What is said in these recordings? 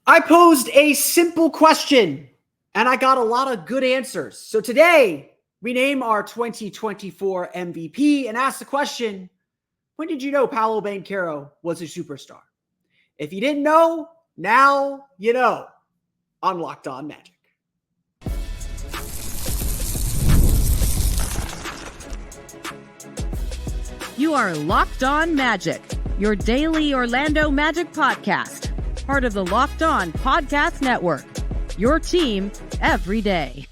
I posed a simple question and I got a lot of good answers. So today we name our 2024 MVP and ask the question, when did you know Paolo Banchero was a superstar? If you didn't know, now you know on Locked On Magic. You are Locked On Magic, your daily Orlando Magic podcast. Part of the Locked On Podcast Network, your team every day.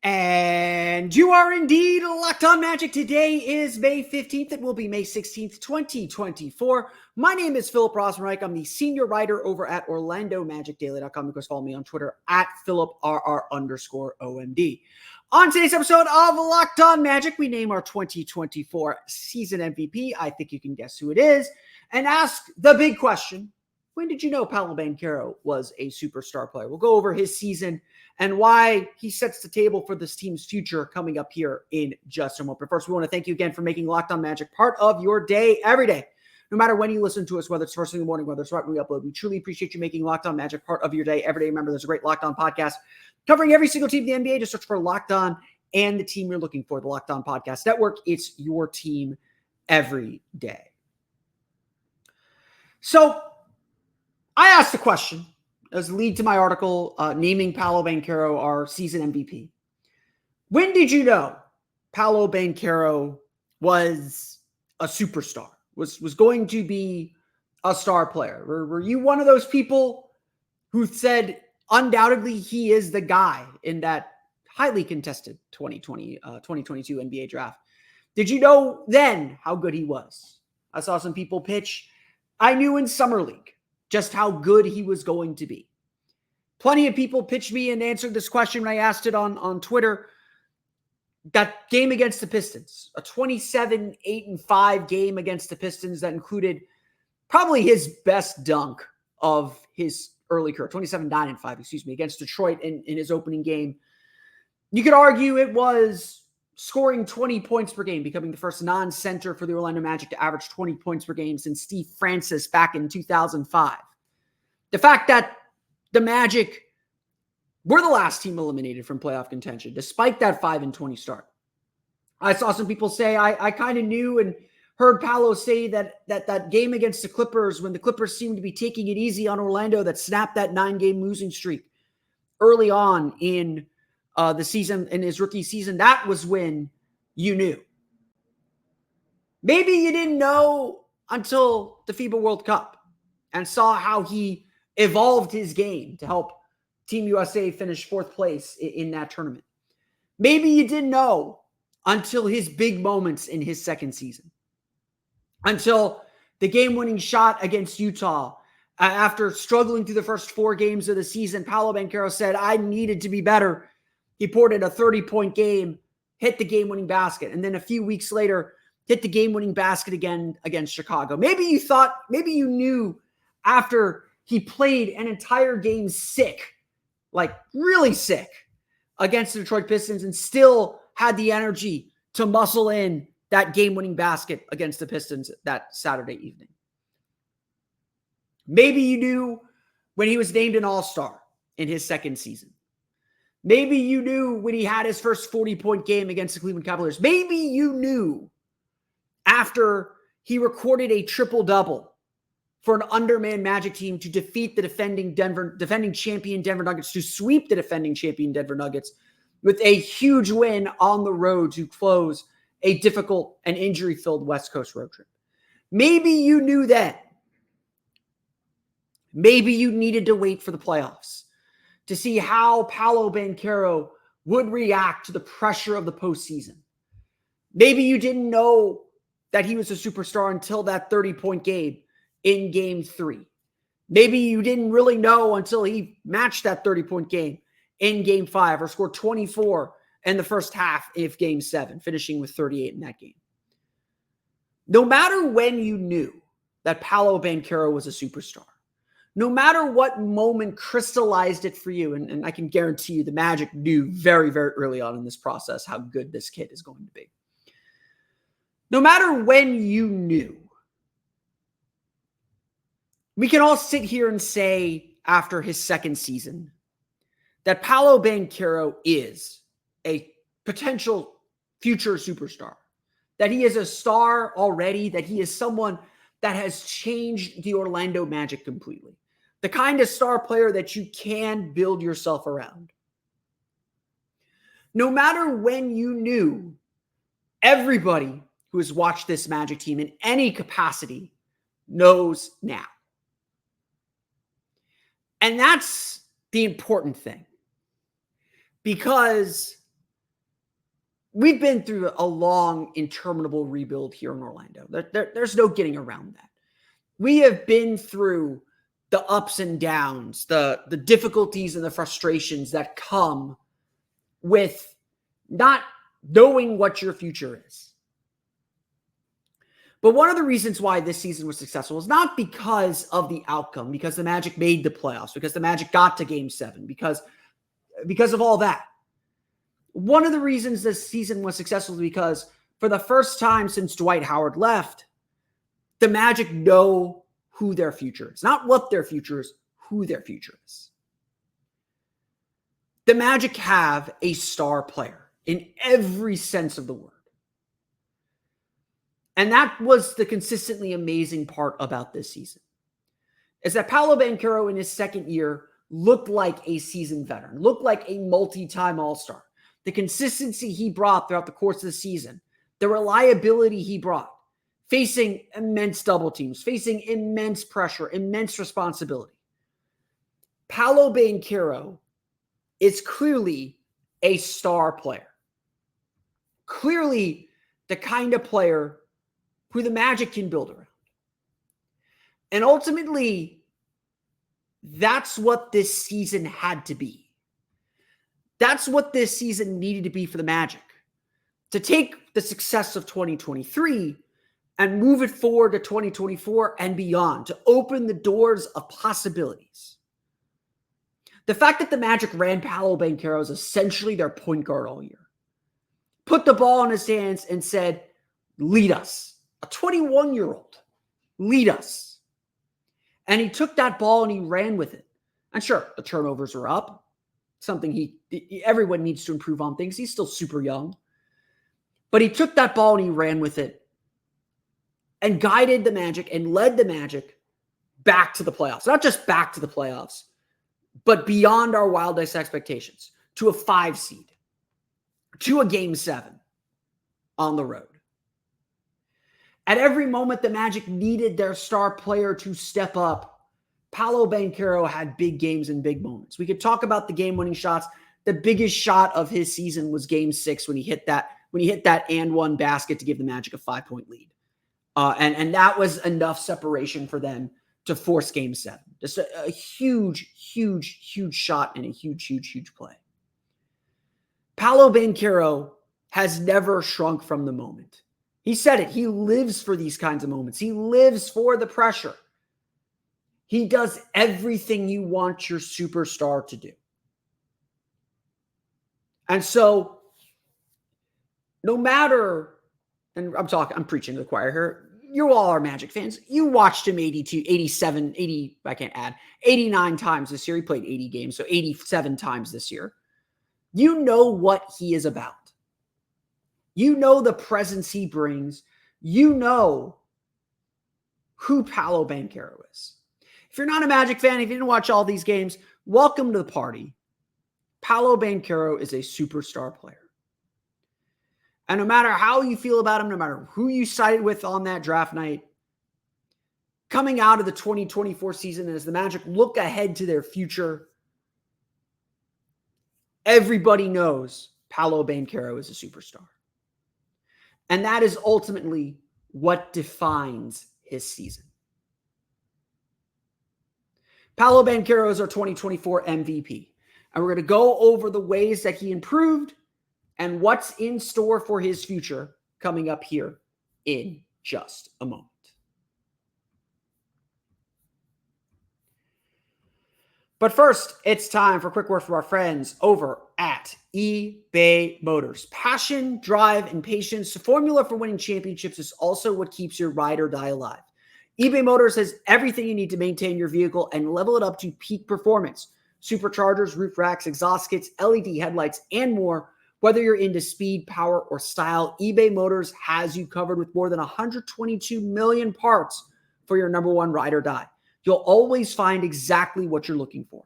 And you are indeed Locked On Magic. Today is May 15th. It will be May 16th, 2024. My name is Philip Rosenreich. I'm the senior writer over at OrlandoMagicDaily.com. You can follow me on Twitter at PhilipRR_OMD. On today's episode of Locked On Magic, we name our 2024 season MVP. I think you can guess who it is. And ask the big question, when did you know Paolo Banchero was a superstar player? We'll go over his season and why he sets the table for this team's future coming up here in just a moment. But first, we want to thank you again for making Locked On Magic part of your day every day. No matter when you listen to us, whether it's first thing in the morning, whether it's right when we upload, we truly appreciate you making Locked On Magic part of your day every day. Remember, there's a great Locked On podcast covering every single team in the NBA. Just search for Locked On and the team you're looking for, the Locked On Podcast Network. It's your team every day. So I asked the question as the lead to my article naming Paolo Banchero our season MVP. When did you know Paolo Banchero was a superstar, was going to be a star player? Were you one of those people who said undoubtedly he is the guy in that highly contested 2022 NBA draft? Did you know then how good he was? I saw some people pitch, I knew in Summer League just how good he was going to be. Plenty of people pitched me and answered this question when I asked it on Twitter. That game against the Pistons, a 27-8-5 game against the Pistons that included probably his best dunk of his early career, 27-9-5, against Detroit in his opening game. You could argue it was scoring 20 points per game, becoming the first non-center for the Orlando Magic to average 20 points per game since Steve Francis back in 2005. The fact that the Magic were the last team eliminated from playoff contention, despite that 5-20 start. I saw some people say, I kind of knew and heard Paolo say that game against the Clippers, when the Clippers seemed to be taking it easy on Orlando, that snapped that 9-game losing streak early on in the season, in his rookie season, that was when you knew. Maybe you didn't know until the FIBA World Cup and saw how he evolved his game to help Team USA finish fourth place in that tournament. Maybe you didn't know until his big moments in his second season, until the game-winning shot against Utah. After struggling through the first 4 games of the season, Paolo Banchero said, I needed to be better. He poured in a 30-point game, hit the game-winning basket, and then a few weeks later, hit the game-winning basket again against Chicago. Maybe you knew after he played an entire game sick, like really sick, against the Detroit Pistons and still had the energy to muscle in that game-winning basket against the Pistons that Saturday evening. Maybe you knew when he was named an All-Star in his second season. Maybe you knew when he had his first 40-point game against the Cleveland Cavaliers. Maybe you knew after he recorded a triple-double for an undermanned Magic team to defeat the defending champion Denver Nuggets, to sweep the defending champion Denver Nuggets with a huge win on the road to close a difficult and injury-filled West Coast road trip. Maybe you knew then. Maybe you needed to wait for the playoffs to see how Paolo Banchero would react to the pressure of the postseason. Maybe you didn't know that he was a superstar until that 30-point game in Game 3. Maybe you didn't really know until he matched that 30-point game in Game 5 or scored 24 in the first half of Game 7, finishing with 38 in that game. No matter when you knew that Paolo Banchero was a superstar, no matter what moment crystallized it for you, and I can guarantee you the Magic knew very, very early on in this process how good this kid is going to be. No matter when you knew, we can all sit here and say after his second season that Paolo Banchero is a potential future superstar, that he is a star already, that he is someone that has changed the Orlando Magic completely. The kind of star player that you can build yourself around. No matter when you knew, everybody who has watched this Magic team in any capacity knows now. And that's the important thing. Because we've been through a long, interminable rebuild here in Orlando. There's no getting around that. We have been through the ups and downs, the difficulties and the frustrations that come with not knowing what your future is. But one of the reasons why this season was successful is not because of the outcome, because the Magic made the playoffs, because the Magic got to Game 7, because of all that. One of the reasons this season was successful is because for the first time since Dwight Howard left, the Magic know who their future is. Not what their future is, who their future is. The Magic have a star player in every sense of the word. And that was the consistently amazing part about this season, is that Paolo Banchero in his second year looked like a seasoned veteran, looked like a multi-time All-Star. The consistency he brought throughout the course of the season, the reliability he brought, facing immense double teams, facing immense pressure, immense responsibility. Paolo Banchero is clearly a star player. Clearly the kind of player who the Magic can build around. And ultimately, that's what this season had to be. That's what this season needed to be for the Magic. To take the success of 2023 and move it forward to 2024 and beyond, to open the doors of possibilities. The fact that the Magic ran Paolo Banchero as essentially their point guard all year, put the ball in his hands and said, lead us. A 21-year-old, lead us. And he took that ball and he ran with it. And sure, the turnovers were up. Something everyone needs to improve on things. He's still super young. But he took that ball and he ran with it and guided the Magic and led the Magic back to the playoffs. Not just back to the playoffs, but beyond our wildest expectations, to a 5 seed, to a Game 7 on the road. At every moment, the Magic needed their star player to step up. Paolo Banchero had big games and big moments. We could talk about the game-winning shots. The biggest shot of his season was Game 6 when he hit that and one basket to give the Magic a 5-point lead. And that was enough separation for them to force Game 7. Just a huge, huge, huge shot and a huge, huge, huge play. Paolo Banchero has never shrunk from the moment. He said it. He lives for these kinds of moments. He lives for the pressure. He does everything you want your superstar to do. And so, no matter, and I'm preaching to the choir here, you all are Magic fans. You watched him 89 times this year. He played 80 games, so 87 times this year. You know what he is about. You know the presence he brings. You know who Paolo Banchero is. If you're not a Magic fan, if you didn't watch all these games, welcome to the party. Paolo Banchero is a superstar player. And no matter how you feel about him, no matter who you sided with on that draft night, coming out of the 2024 season as the Magic look ahead to their future, everybody knows Paolo Banchero is a superstar. And that is ultimately what defines his season. Paolo Banchero is our 2024 MVP. And we're going to go over the ways that he improved and what's in store for his future coming up here in just a moment. But first, it's time for a quick word from our friends over at eBay Motors. Passion, drive, and patience, the formula for winning championships is also what keeps your ride or die alive. eBay Motors has everything you need to maintain your vehicle and level it up to peak performance. Superchargers, roof racks, exhaust kits, LED headlights, and more. Whether you're into speed, power, or style, eBay Motors has you covered with more than 122 million parts for your number one ride or die. You'll always find exactly what you're looking for.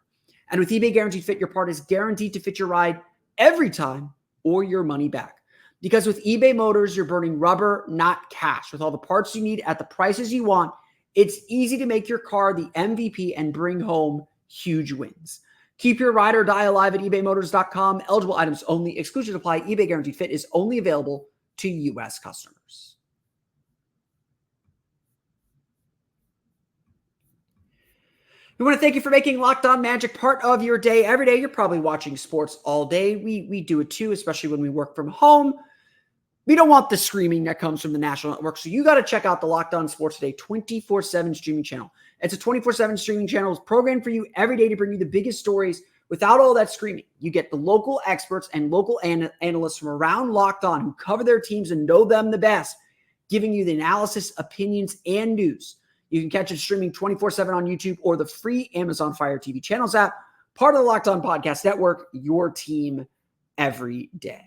And with eBay Guaranteed Fit, your part is guaranteed to fit your ride every time or your money back. Because with eBay Motors, you're burning rubber, not cash. With all the parts you need at the prices you want, it's easy to make your car the MVP and bring home huge wins. Keep your ride or die alive at ebaymotors.com. Eligible items only. Exclusions apply. eBay Guaranteed Fit is only available to U.S. customers. We want to thank you for making Locked On Magic part of your day. Every day, you're probably watching sports all day. We do it too, especially when we work from home. We don't want the screaming that comes from the national network, so you got to check out the Locked On Sports Today 24/7 streaming channel. It's a 24/7 streaming channel. It's programmed for you every day to bring you the biggest stories without all that screaming. You get the local experts and local analysts from around Locked On who cover their teams and know them the best, giving you the analysis, opinions, and news. You can catch it streaming 24/7 on YouTube or the free Amazon Fire TV channels app, part of the Locked On Podcast Network, your team every day.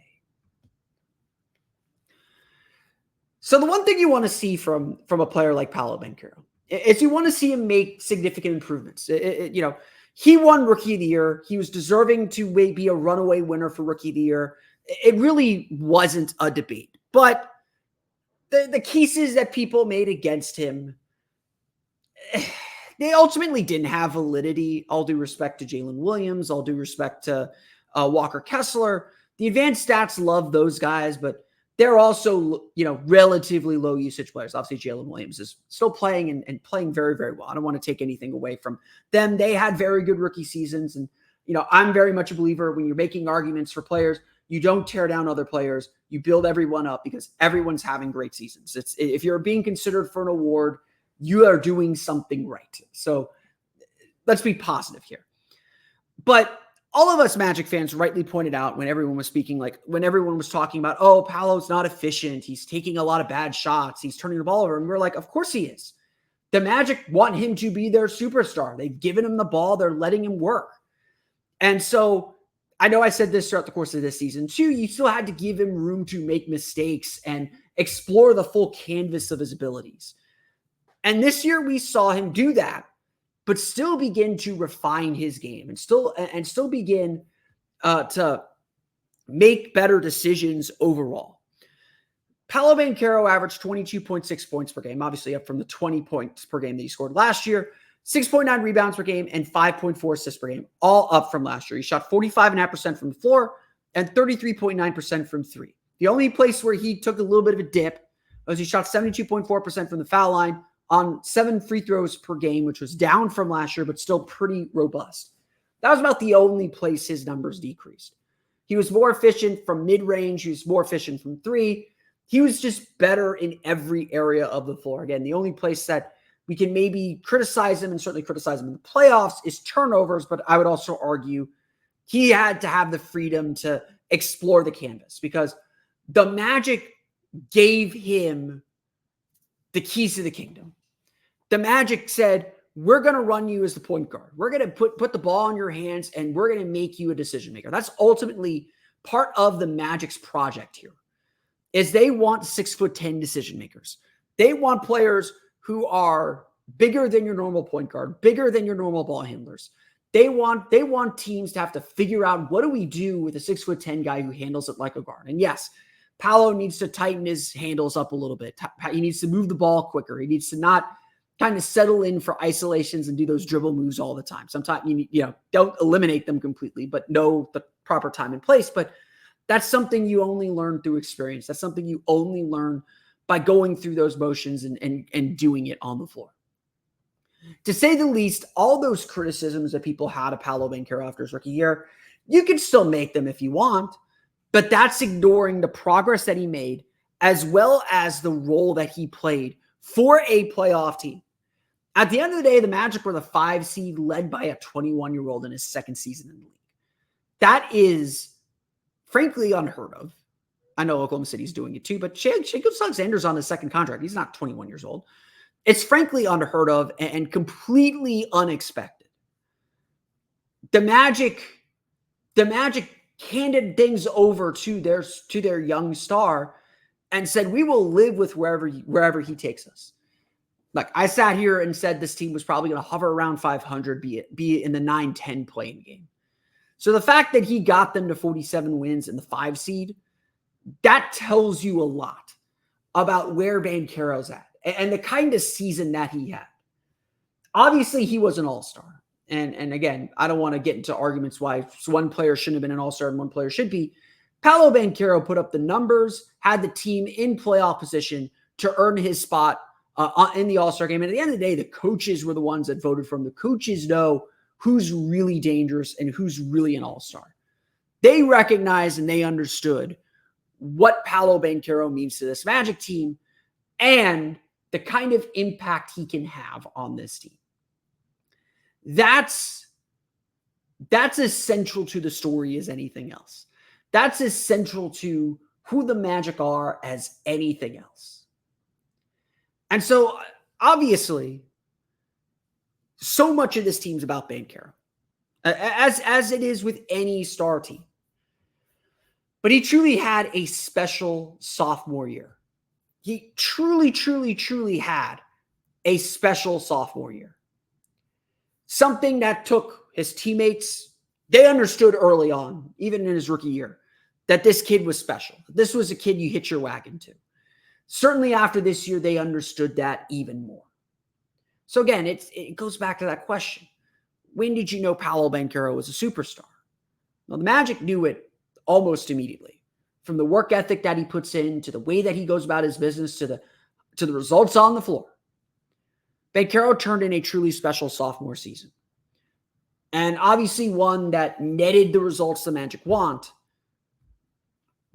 So the one thing you want to see from a player like Paolo Banchero is you want to see him make significant improvements. He won Rookie of the Year. He was deserving to be a runaway winner for Rookie of the Year. It really wasn't a debate. But the cases that people made against him, they ultimately didn't have validity. All due respect to Jalen Williams, all due respect to Walker Kessler. The advanced stats love those guys, but they're also, relatively low usage players. Obviously, Jalen Williams is still playing and playing very, very well. I don't want to take anything away from them. They had very good rookie seasons. And, I'm very much a believer when you're making arguments for players, you don't tear down other players. You build everyone up because everyone's having great seasons. If you're being considered for an award, you are doing something right. So let's be positive here. But all of us Magic fans rightly pointed out when everyone was speaking, when everyone was talking about, oh, Paolo's not efficient. He's taking a lot of bad shots. He's turning the ball over. And we're like, of course he is. The Magic want him to be their superstar. They've given him the ball. They're letting him work. And so I know I said this throughout the course of this season too. You still had to give him room to make mistakes and explore the full canvas of his abilities. And this year we saw him do that, but still begin to refine his game and still begin to make better decisions overall. Paolo Banchero averaged 22.6 points per game, obviously up from the 20 points per game that he scored last year, 6.9 rebounds per game, and 5.4 assists per game, all up from last year. He shot 45.5% from the floor and 33.9% from three. The only place where he took a little bit of a dip was he shot 72.4% from the foul line on 7 free throws per game, which was down from last year, but still pretty robust. That was about the only place his numbers decreased. He was more efficient from mid-range. He was more efficient from three. He was just better in every area of the floor. Again, the only place that we can maybe criticize him and certainly criticize him in the playoffs is turnovers, but I would also argue he had to have the freedom to explore the canvas because the Magic gave him the keys to the kingdom. The Magic said, we're going to run you as the point guard. We're going to put the ball in your hands and we're going to make you a decision maker. That's ultimately part of the Magic's project here is they want 6'10" decision makers. They want players who are bigger than your normal point guard, bigger than your normal ball handlers. They want teams to have to figure out what do we do with a 6'10" guy who handles it like a guard. And yes, Paolo needs to tighten his handles up a little bit. He needs to move the ball quicker. He needs to not kind of settle in for isolations and do those dribble moves all the time. Sometimes you don't eliminate them completely, but know the proper time and place. But that's something you only learn through experience. That's something you only learn by going through those motions and doing it on the floor. To say the least, all those criticisms that people had of Paolo Banchero after his rookie year, you can still make them if you want, but that's ignoring the progress that he made as well as the role that he played for a playoff team. At the end of the day, the Magic were the 5 seed led by a 21-year-old in his second season in the league. That is, frankly, unheard of. I know Oklahoma City's doing it too, but Shai Gilgeous-Alexander's on his second contract. He's not 21 years old. It's frankly unheard of and completely unexpected. The Magic handed things over to their young star and said, we will live with wherever he takes us. Like, I sat here and said this team was probably going to hover around 500, be it in the 9-10 playing game. So the fact that he got them to 47 wins in the 5 seed, that tells you a lot about where Banchero's at and the kind of season that he had. Obviously, he was an all-star. And again, I don't want to get into arguments why one player shouldn't have been an all-star and one player should be. Paolo Banchero put up the numbers, had the team in playoff position to earn his spot in the all-star game. And at the end of the day, the coaches were the ones that voted for him. The coaches know who's really dangerous and who's really an all-star. They recognized and they understood what Paolo Banchero means to this Magic team and the kind of impact he can have on this team. That's as central to the story as anything else. That's as central to who the Magic are as anything else. And so, obviously, so much of this team's about Banchero, as it is with any star team. But he truly had a special sophomore year. He truly, truly, truly had a special sophomore year. Something that took his teammates, they understood early on, even in his rookie year, that this kid was special. This was a kid you hitch your wagon to. Certainly after this year, they understood that even more. So again, it goes back to that question. When did you know Paolo Banchero was a superstar? Well, the Magic knew it almost immediately. From the work ethic that he puts in, to the way that he goes about his business, to the results on the floor. Banchero turned in a truly special sophomore season. And obviously one that netted the results the Magic want,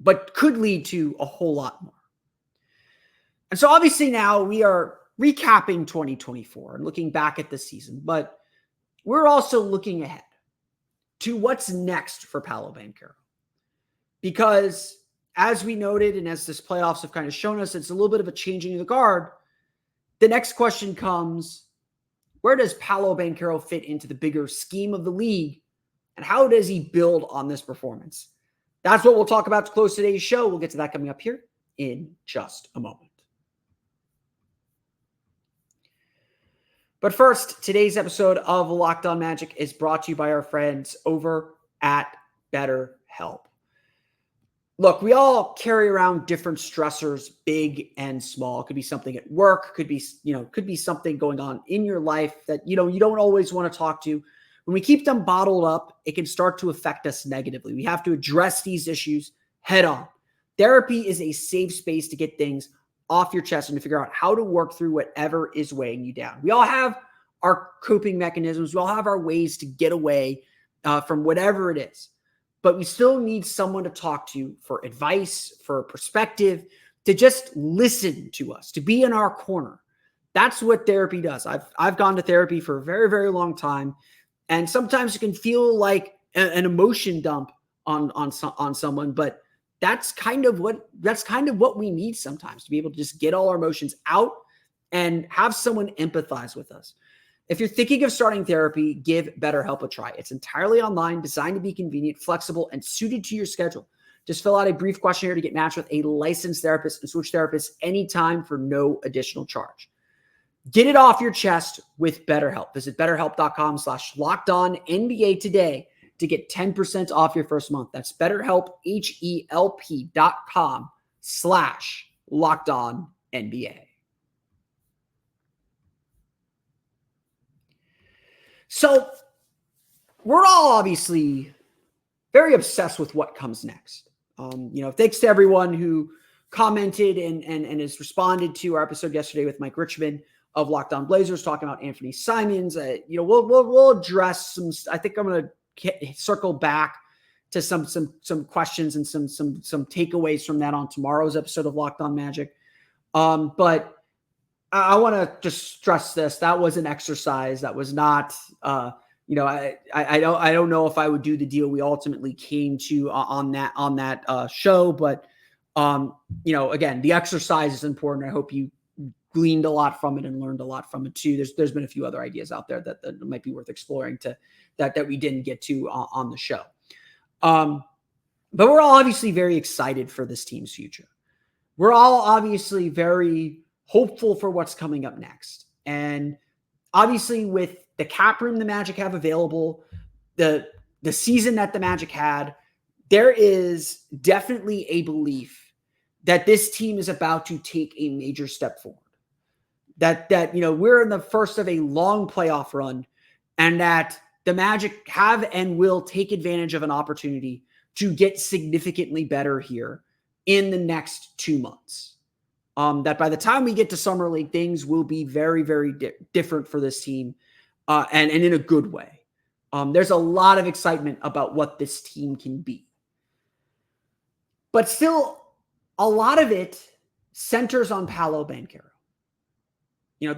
but could lead to a whole lot more. And so obviously now we are recapping 2024 and looking back at the season, but we're also looking ahead to what's next for Paolo Banchero. Because as we noted, and as this playoffs have kind of shown us, it's a little bit of a changing of the guard. The next question comes, where does Paolo Banchero fit into the bigger scheme of the league? And how does he build on this performance? That's what we'll talk about to close today's show. We'll get to that coming up here in just a moment. But first, today's episode of Locked On Magic is brought to you by our friends over at BetterHelp. Look, we all carry around different stressors, big and small. It could be something at work, could be something going on in your life that, you don't always want to talk to. When we keep them bottled up, it can start to affect us negatively. We have to address these issues head on. Therapy is a safe space to get things off your chest and to figure out how to work through whatever is weighing you down. We all have our coping mechanisms. We all have our ways to get away from whatever it is. But we still need someone to talk to for advice, for perspective, to just listen to us, to be in our corner. That's what therapy does. I've gone to therapy for a very, very long time. And sometimes it can feel like an emotion dump on someone, but that's kind of what we need sometimes, to be able to just get all our emotions out and have someone empathize with us. If you're thinking of starting therapy, give BetterHelp a try. It's entirely online, designed to be convenient, flexible, and suited to your schedule. Just fill out a brief questionnaire to get matched with a licensed therapist and switch therapists anytime for no additional charge. Get it off your chest with BetterHelp. Visit BetterHelp.com/LockedOnNBA today to get 10% off your first month. That's BetterHelp, HELP.com/LockedOnNBA. So we're all obviously very obsessed with what comes next. Thanks to everyone who commented and has responded to our episode yesterday with Mike Richmond of Locked On Blazers talking about Anthony Simons. We'll address some. I think I'm going to circle back to some questions and some takeaways from that on tomorrow's episode of Locked On Magic. But I want to just stress this. That was an exercise. That was not, I don't know if I would do the deal we ultimately came to on that show, but again, the exercise is important. I hope you gleaned a lot from it and learned a lot from it too. There's been a few other ideas out there that might be worth exploring that we didn't get to on the show. But we're all obviously very excited for this team's future. We're all obviously very hopeful for what's coming up next. And obviously with the cap room the Magic have available, the season that the Magic had, there is definitely a belief that this team is about to take a major step forward. That we're in the first of a long playoff run, and that the Magic have and will take advantage of an opportunity to get significantly better here in the next 2 months. That by the time we get to Summer League, things will be very, very different for this team, and in a good way. There's a lot of excitement about what this team can be. But still, a lot of it centers on Paolo Banchero.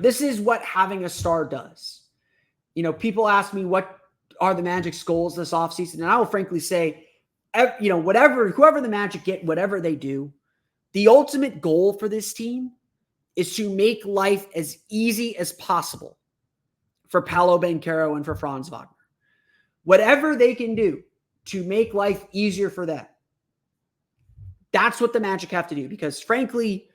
This is what having a star does. People ask me, what are the Magic's goals this offseason? And I will frankly say, whoever the Magic get, whatever they do, the ultimate goal for this team is to make life as easy as possible for Paolo Banchero and for Franz Wagner. Whatever they can do to make life easier for them, that's what the Magic have to do. Because frankly,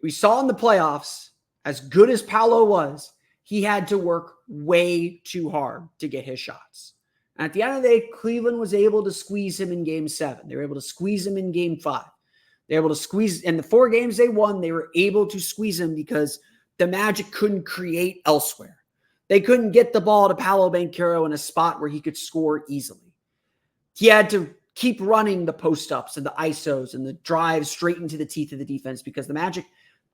we saw in the playoffs, as good as Paolo was, he had to work way too hard to get his shots. And at the end of the day, Cleveland was able to squeeze him in Game 7. They were able to squeeze him in Game 5. They were able to squeeze, in the 4 games they won, they were able to squeeze him because the Magic couldn't create elsewhere. They couldn't get the ball to Paolo Banchero in a spot where he could score easily. He had to keep running the post-ups and the ISOs and the drives straight into the teeth of the defense because the Magic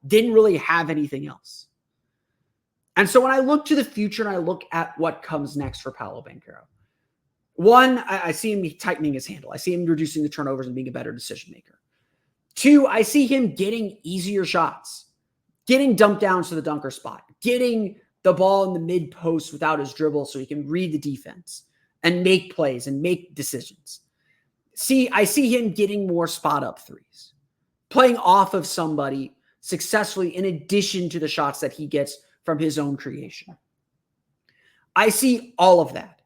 didn't really have anything else. And so when I look to the future and I look at what comes next for Paolo Banchero, one, I see him tightening his handle. I see him reducing the turnovers and being a better decision maker. 2, I see him getting easier shots, getting dumped downs to the dunker spot, getting the ball in the mid post without his dribble so he can read the defense and make plays and make decisions. I see him getting more spot up threes, playing off of somebody successfully in addition to the shots that he gets from his own creation. I see all of that.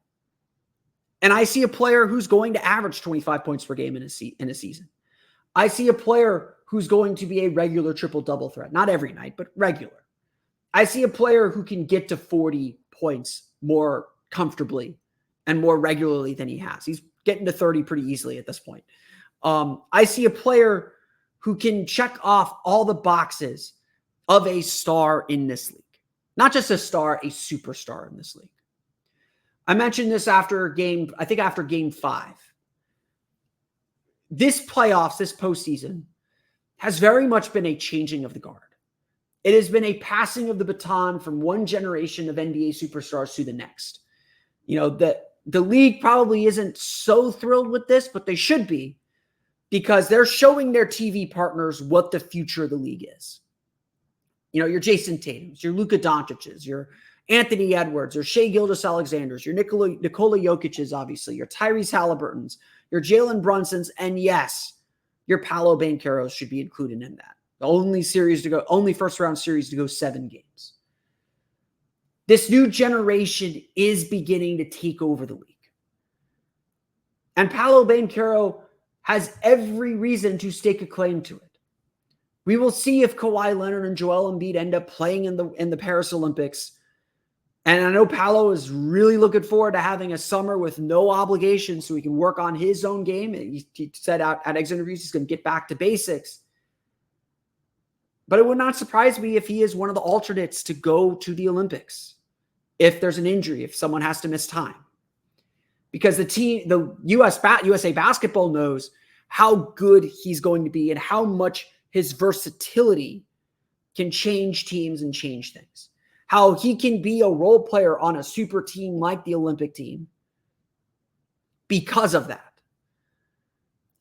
And I see a player who's going to average 25 points per game in a season. I see a player who's going to be a regular triple-double threat. Not every night, but regular. I see a player who can get to 40 points more comfortably and more regularly than he has. He's getting to 30 pretty easily at this point. I see a player who can check off all the boxes of a star in this league. Not just a star, a superstar in this league. I mentioned this after game 5. This playoffs, this postseason, has very much been a changing of the guard. It has been a passing of the baton from one generation of NBA superstars to the next. The league probably isn't so thrilled with this, but they should be, because they're showing their TV partners what the future of the league is. Your Jason Tatums, your Luka Doncic's, your Anthony Edwards, your Shai Gilgeous-Alexander's, your Nikola Jokic's, obviously, your Tyrese Halliburton's, your Jalen Brunson's, and yes, your Paolo Banchero's should be included in that. The only first-round series to go 7 games. This new generation is beginning to take over the league. And Paolo Banchero has every reason to stake a claim to it. We will see if Kawhi Leonard and Joel Embiid end up playing in the Paris Olympics. And I know Paolo is really looking forward to having a summer with no obligations so he can work on his own game. And he said out at exit interviews he's going to get back to basics. But it would not surprise me if he is one of the alternates to go to the Olympics if there's an injury, if someone has to miss time. Because the USA Basketball knows how good he's going to be and how much his versatility can change teams and change things. How he can be a role player on a super team like the Olympic team because of that.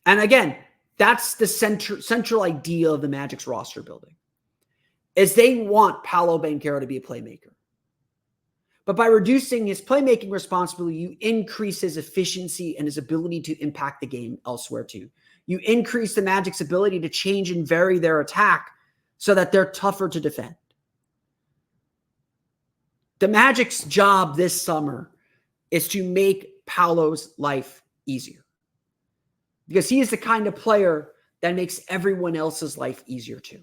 And again, that's the central idea of the Magic's roster building, is they want Paolo Banchero to be a playmaker. But by reducing his playmaking responsibility, you increase his efficiency and his ability to impact the game elsewhere too. You increase the Magic's ability to change and vary their attack so that they're tougher to defend. The Magic's job this summer is to make Paolo's life easier, because he is the kind of player that makes everyone else's life easier too.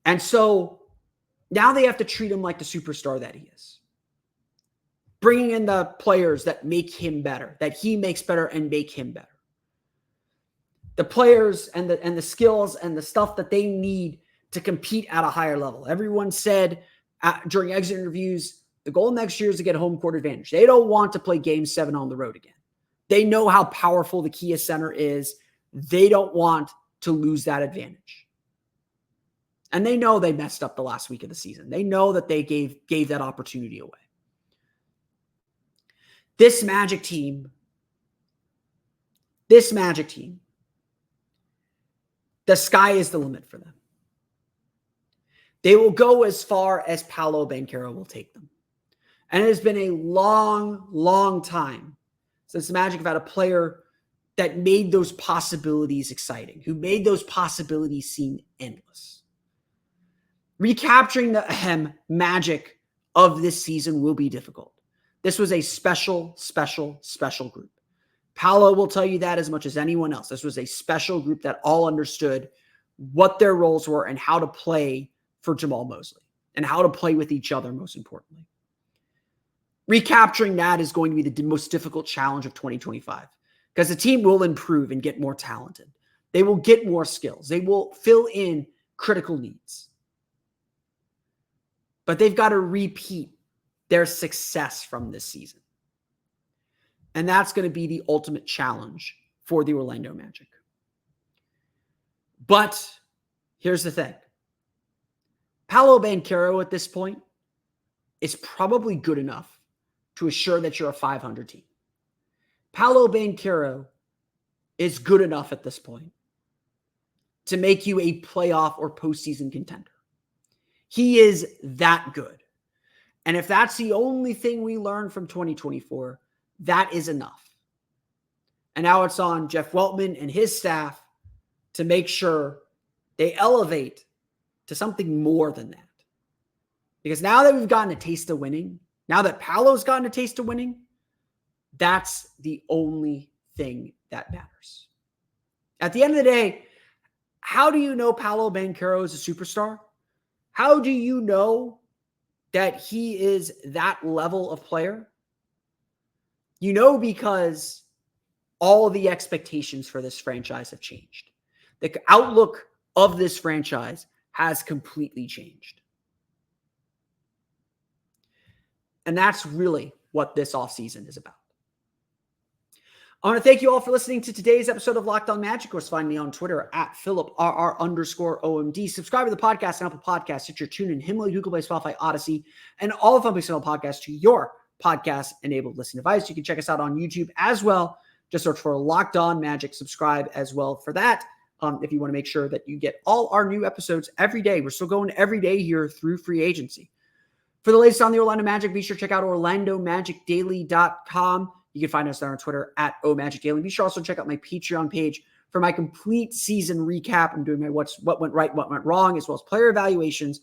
And so now they have to treat him like the superstar that he is, bringing in the players that make him better, that he makes better and make him better. The players and the skills and the stuff that they need to compete at a higher level. Everyone said during exit interviews, the goal next year is to get home court advantage. They don't want to play game 7 on the road again. They know how powerful the Kia Center is. They don't want to lose that advantage. And they know they messed up the last week of the season. They know that they gave that opportunity away. This Magic team, the sky is the limit for them. They will go as far as Paolo Banchero will take them. And it has been a long, long time since the Magic have had a player that made those possibilities exciting, who made those possibilities seem endless. Recapturing the Magic of this season will be difficult. This was a special group. Paolo will tell you that as much as anyone else. This was a special group that all understood what their roles were and how to play for Jamal Mosley and how to play with each other, most importantly. Recapturing that is going to be the most difficult challenge of 2025, because the team will improve and get more talented. They will get more skills. They will fill in critical needs. But they've got to repeat their success from this season. And that's going to be the ultimate challenge for the Orlando Magic. But here's the thing. Paolo Banchero at this point is probably good enough to assure that you're a 500 team. Paolo Banchero is good enough at this point to make you a playoff or postseason contender. He is that good. And if that's the only thing we learn from 2024, that is enough. And now it's on Jeff Weltman and his staff to make sure they elevate to something more than that. Because now that we've gotten a taste of winning, now that Paolo's gotten a taste of winning, that's the only thing that matters. At the end of the day, how do you know Paolo Banchero is a superstar? How do you know that he is that level of player? You know, because all the expectations for this franchise have changed. The outlook of this franchise has completely changed. And that's really what this offseason is about. I want to thank you all for listening to today's episode of Locked On Magic. Of course, find me on Twitter at PhilipRR_OMD. Subscribe to the podcast on Apple Podcasts, Stitcher, TuneIn, Himalaya, Google Play, Spotify, Odyssey, and all of Fun Pixel podcasts to your podcast-enabled listening device. You can check us out on YouTube as well. Just search for Locked On Magic. Subscribe as well for that. If you want to make sure that you get all our new episodes every day. We're still going every day here through free agency. For the latest on the Orlando Magic, be sure to check out OrlandoMagicDaily.com. You can find us there on Twitter at OMagicDaily. Be sure also to check out my Patreon page for my complete season recap. I'm doing my what went right, what went wrong, as well as player evaluations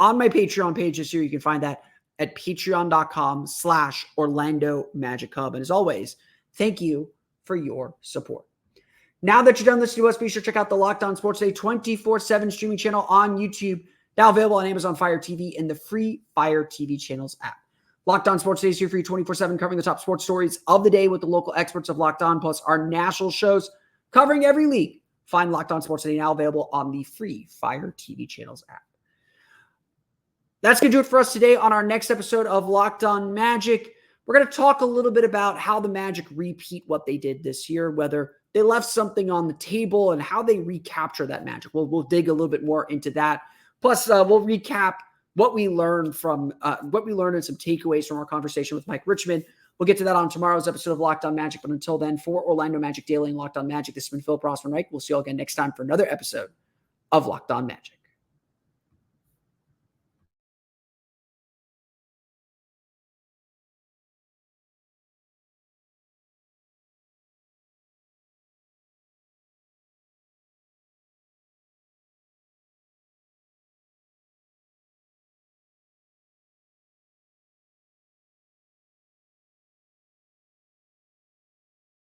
on my Patreon page this year. You can find that at patreon.com/Orlando Magic Hub. And as always, thank you for your support. Now that you're done listening to us, be sure to check out the Locked On Sports Day 24/7 streaming channel on YouTube, now available on Amazon Fire TV and the free Fire TV channels app. Locked On Sports Day is here for you 24/7, covering the top sports stories of the day with the local experts of Locked On, plus our national shows covering every league. Find Locked On Sports Day now available on the free Fire TV channels app. That's going to do it for us today. On our next episode of Locked On Magic, we're going to talk a little bit about how the Magic repeat what they did this year, whether they left something on the table and how they recapture that magic. We'll dig a little bit more into that. Plus, we'll recap what we learned and some takeaways from our conversation with Mike Richmond. We'll get to that on tomorrow's episode of Locked On Magic. But until then, for Orlando Magic Daily and Locked On Magic, this has been Philip Rossman-Reich. We'll see you all again next time for another episode of Locked On Magic.